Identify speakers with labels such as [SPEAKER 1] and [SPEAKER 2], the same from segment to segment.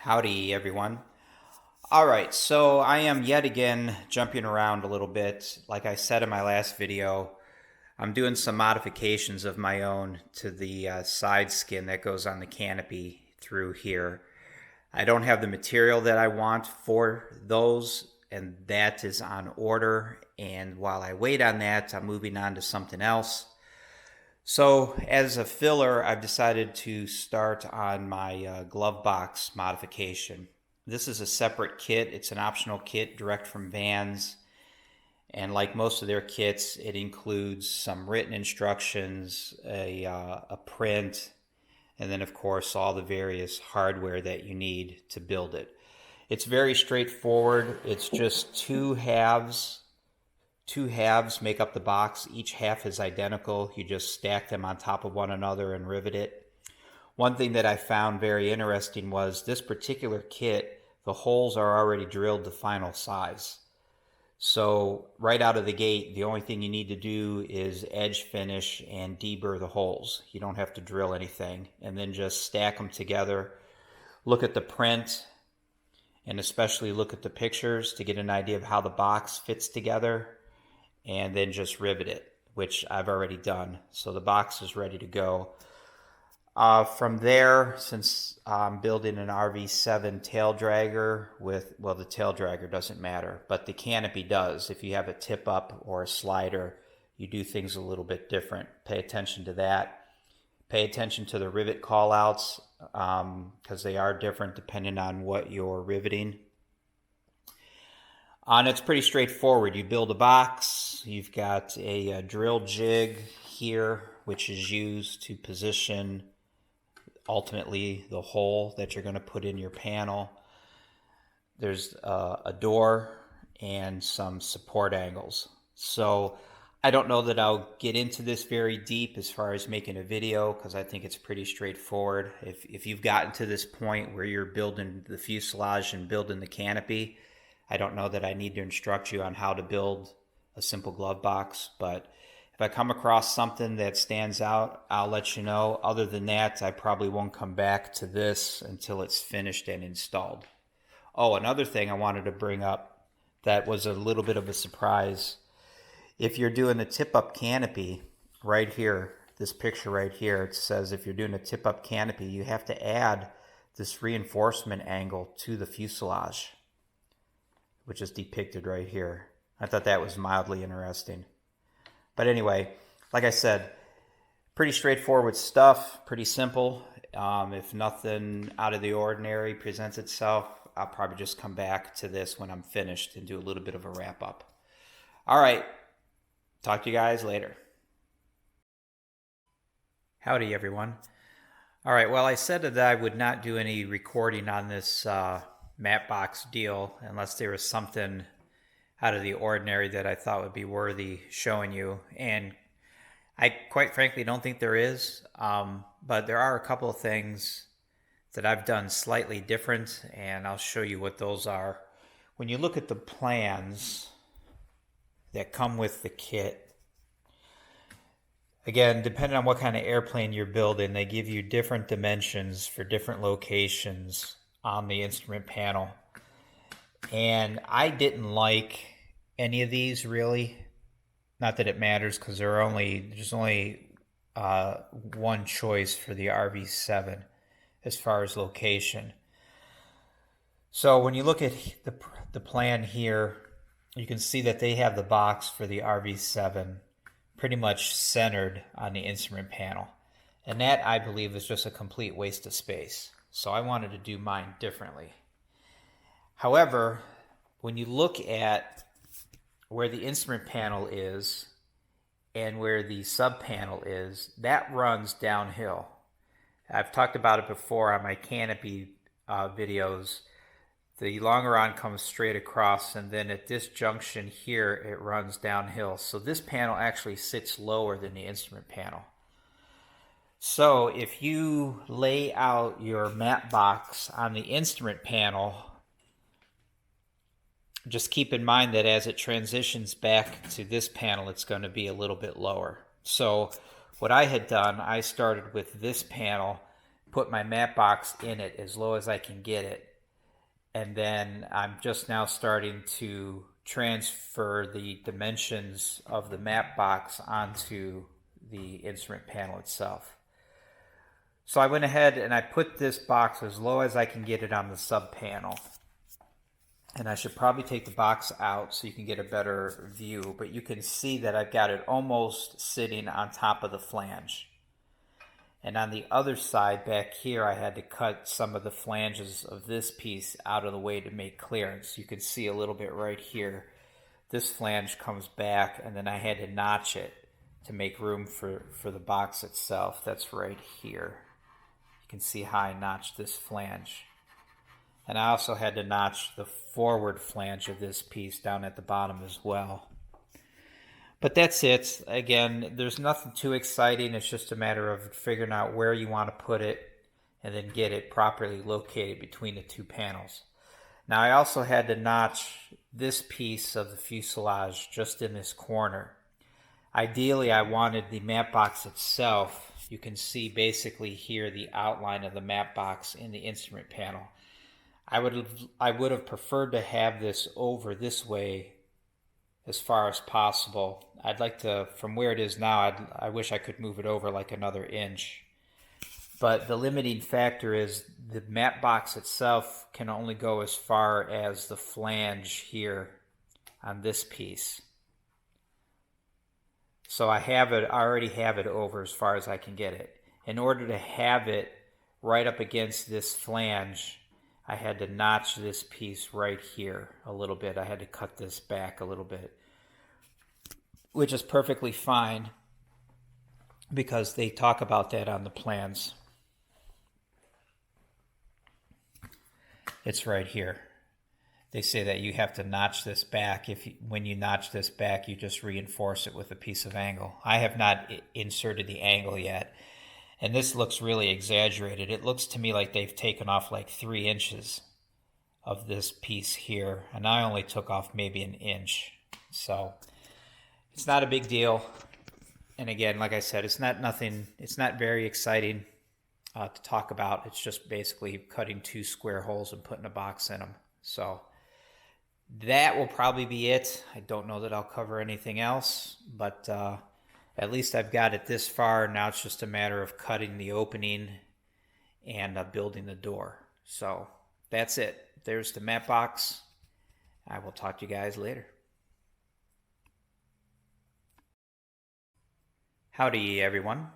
[SPEAKER 1] Howdy everyone. Alright, so I am yet again jumping around a little bit. Like I said in my last video, I'm doing some modifications of my own to the side skin that goes on the canopy through here. I don't have the material that I want for those, and that is on order. And while I wait on that, I'm moving on to something else. So as a filler, I've decided to start on my glove box modification. This is a separate kit. It's an optional kit direct from Vans. And like most of their kits, it includes some written instructions, a print, and then of course all the various hardware that you need to build it. It's very straightforward. It's just two halves. Two halves make up the box. Each half is identical. You just stack them on top of one another and rivet it. One thing that I found very interesting was this particular kit, the holes are already drilled to final size. So right out of the gate, the only thing you need to do is edge finish and deburr the holes. You don't have to drill anything, and then just stack them together. Look at the print, and especially look at the pictures to get an idea of how the box fits together, and then just rivet it, which I've already done. So the box is ready to go. From there, since I'm building an RV7 tail dragger with, well, the tail dragger doesn't matter, but the canopy does. If you have a tip up or a slider, you do things a little bit different. Pay attention to that. Pay attention to the rivet callouts because they are different depending on what you're riveting. And it's pretty straightforward. You build a box. You've got a drill jig here, which is used to position ultimately the hole that you're going to put in your panel. There's a door and some support angles. So I don't know that I'll get into this very deep as far as making a video because I think it's pretty straightforward. If you've gotten to this point where you're building the fuselage and building the canopy, I don't know that I need to instruct you on how to build a simple glove box, but if I come across something that stands out, I'll let you know. Other than that, I probably won't come back to this until it's finished and installed. Oh, another thing I wanted to bring up that was a little bit of a surprise. If you're doing a tip-up canopy, right here, this picture right here, it says if you're doing a tip-up canopy, you have to add this reinforcement angle to the fuselage, which is depicted right here. I thought that was mildly interesting. But anyway, like I said, pretty straightforward stuff, pretty simple. If nothing out of the ordinary presents itself, I'll probably just come back to this when I'm finished and do a little bit of a wrap up. All right, talk to you guys later. Howdy everyone. All right, well, I said that I would not do any recording on this matte box deal unless there was something out of the ordinary that I thought would be worthy showing you, and I quite frankly don't think there is, but there are a couple of things that I've done slightly different, and I'll show you what those are. When you look at the plans that come with the kit, again, depending on what kind of airplane you're building, they give you different dimensions for different locations on the instrument panel. And I didn't like any of these really. Not that it matters because there's only one choice for the RV7 as far as location. So when you look at the plan here, you can see that they have the box for the RV7 pretty much centered on the instrument panel. And that, I believe, is just a complete waste of space. So I wanted to do mine differently. However, when you look at where the instrument panel is and where the sub panel is, that runs downhill. I've talked about it before on my canopy videos. The longeron comes straight across, and then at this junction here, it runs downhill. So this panel actually sits lower than the instrument panel. So if you lay out your matte box on the instrument panel, just keep in mind that as it transitions back to this panel, it's going to be a little bit lower. So what I had done, I started with this panel, put my matte box in it as low as I can get it, And then I'm just now starting to transfer the dimensions of the map box onto the instrument panel itself. So I went ahead and I put this box as low as I can get it on the sub panel. And I should probably take the box out so you can get a better view, but you can see that I've got it almost sitting on top of the flange. And on the other side back here, I had to cut some of the flanges of this piece out of the way to make clearance. You can see a little bit right here. This flange comes back, and then I had to notch it to make room for the box itself. That's right here. You can see how I notched this flange. And I also had to notch the forward flange of this piece down at the bottom as well. But that's it. Again, there's nothing too exciting. It's just a matter of figuring out where you want to put it and then get it properly located between the two panels. Now I also had to notch this piece of the fuselage just in this corner. Ideally, I wanted the map box itself. You can see basically here the outline of the map box in the instrument panel. I would have preferred to have this over this way as far as possible. I'd like to, from where it is now, I wish I could move it over like another inch. But the limiting factor is the map box itself can only go as far as the flange here on this piece. So I already have it over as far as I can get it. In order to have it right up against this flange, I had to notch this piece right here a little bit. I had to cut this back a little bit, which is perfectly fine because they talk about that on the plans. It's right here. They say that you have to notch this back. When you notch this back, you just reinforce it with a piece of angle. I have not inserted the angle yet. And this looks really exaggerated. It looks to me like they've taken off like 3 inches of this piece here. And I only took off maybe an inch. So it's not a big deal. And again, like I said, it's not very exciting to talk about. It's just basically cutting 2 square holes and putting a box in them. So that will probably be it. I don't know that I'll cover anything else, but at least I've got it this far. Now it's just a matter of cutting the opening and building the door. So that's it. There's the map box. I will talk to you guys later. Howdy everyone.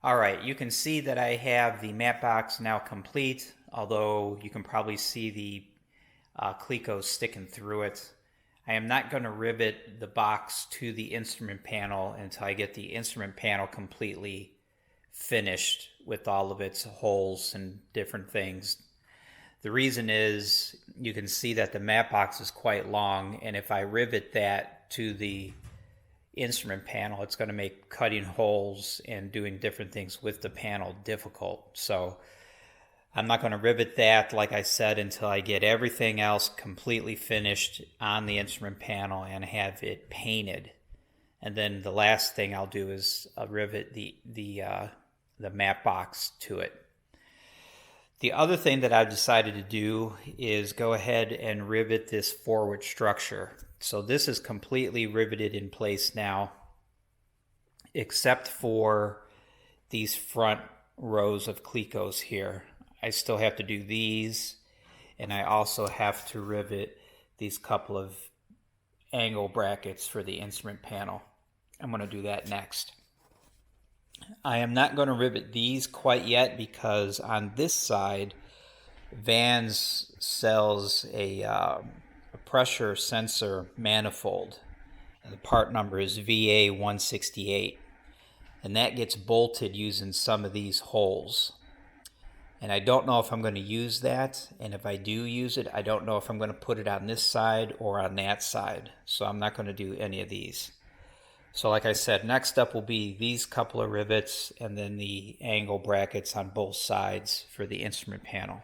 [SPEAKER 1] Alright, you can see that I have the map box now complete, although you can probably see the clecos sticking through it. I am not going to rivet the box to the instrument panel until I get the instrument panel completely finished with all of its holes and different things. The reason is you can see that the map box is quite long, and if I rivet that to the instrument panel, it's going to make cutting holes and doing different things with the panel difficult. So I'm not going to rivet that, like I said, until I get everything else completely finished on the instrument panel and have it painted. And then the last thing I'll do is rivet the map box to it. The other thing that I've decided to do is go ahead and rivet this forward structure. So this is completely riveted in place now, except for these front rows of clecos here. I still have to do these, and I also have to rivet these couple of angle brackets for the instrument panel. I'm going to do that next. I am not going to rivet these quite yet because on this side, Vans sells a pressure sensor manifold. And the part number is VA168. And that gets bolted using some of these holes. And I don't know if I'm going to use that, and if I do use it, I don't know if I'm going to put it on this side or on that side. So I'm not going to do any of these. So like I said, next up will be these couple of rivets and then the angle brackets on both sides for the instrument panel.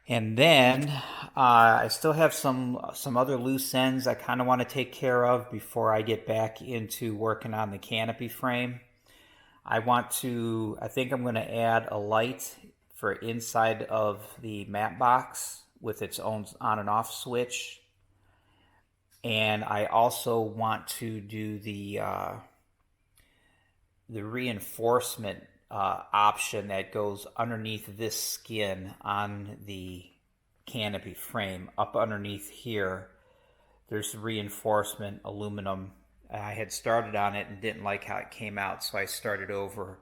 [SPEAKER 1] And then I still have some other loose ends I kind of want to take care of before I get back into working on the canopy frame. I think I'm going to add a light for inside of the mat box with its own on and off switch. And I also want to do the reinforcement option that goes underneath this skin on the canopy frame. Up underneath here, there's reinforcement aluminum. I had started on it and didn't like how it came out, so I started over.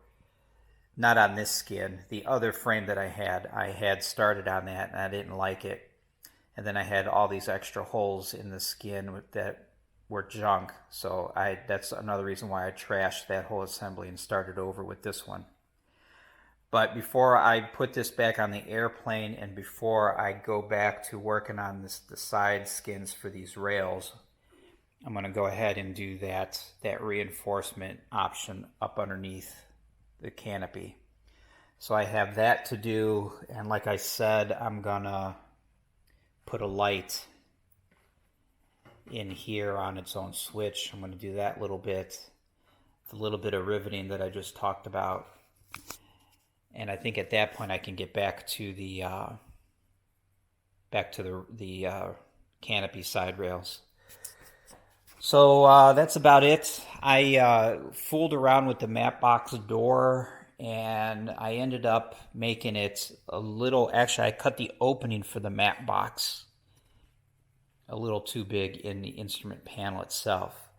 [SPEAKER 1] Not on this skin. The other frame that I had started on that and I didn't like it. And then I had all these extra holes in the skin that were junk. So that's another reason why I trashed that whole assembly and started over with this one. But before I put this back on the airplane and before I go back to working on the side skins for these rails, I'm going to go ahead and do that reinforcement option up underneath the canopy. So I have that to do, and like I said, I'm gonna put a light in here on its own switch. I'm going to do that little bit, the little bit of riveting that I just talked about. And I think at that point I can get back to the canopy side rails. So that's about it. I fooled around with the mat box door, and I ended up making it a little, actually I cut the opening for the mat box a little too big in the instrument panel itself.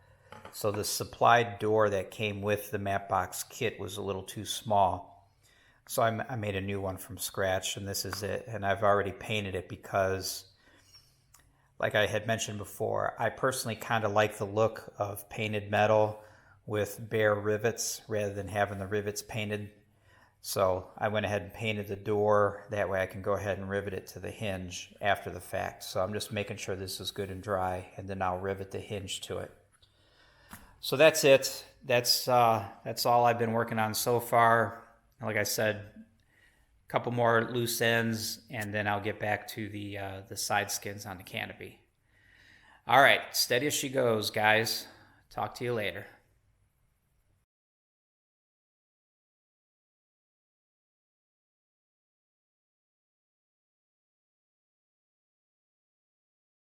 [SPEAKER 1] So the supplied door that came with the mat box kit was a little too small. So I made a new one from scratch, and this is it. And I've already painted it because, like I had mentioned before, I personally kind of like the look of painted metal with bare rivets rather than having the rivets painted. So I went ahead and painted the door. That way I can go ahead and rivet it to the hinge after the fact. So I'm just making sure this is good and dry, and then I'll rivet the hinge to it. So that's it. That's all I've been working on so far. Like I said, a couple more loose ends, and then I'll get back to the side skins on the canopy. All right, steady as she goes, guys. Talk to you later.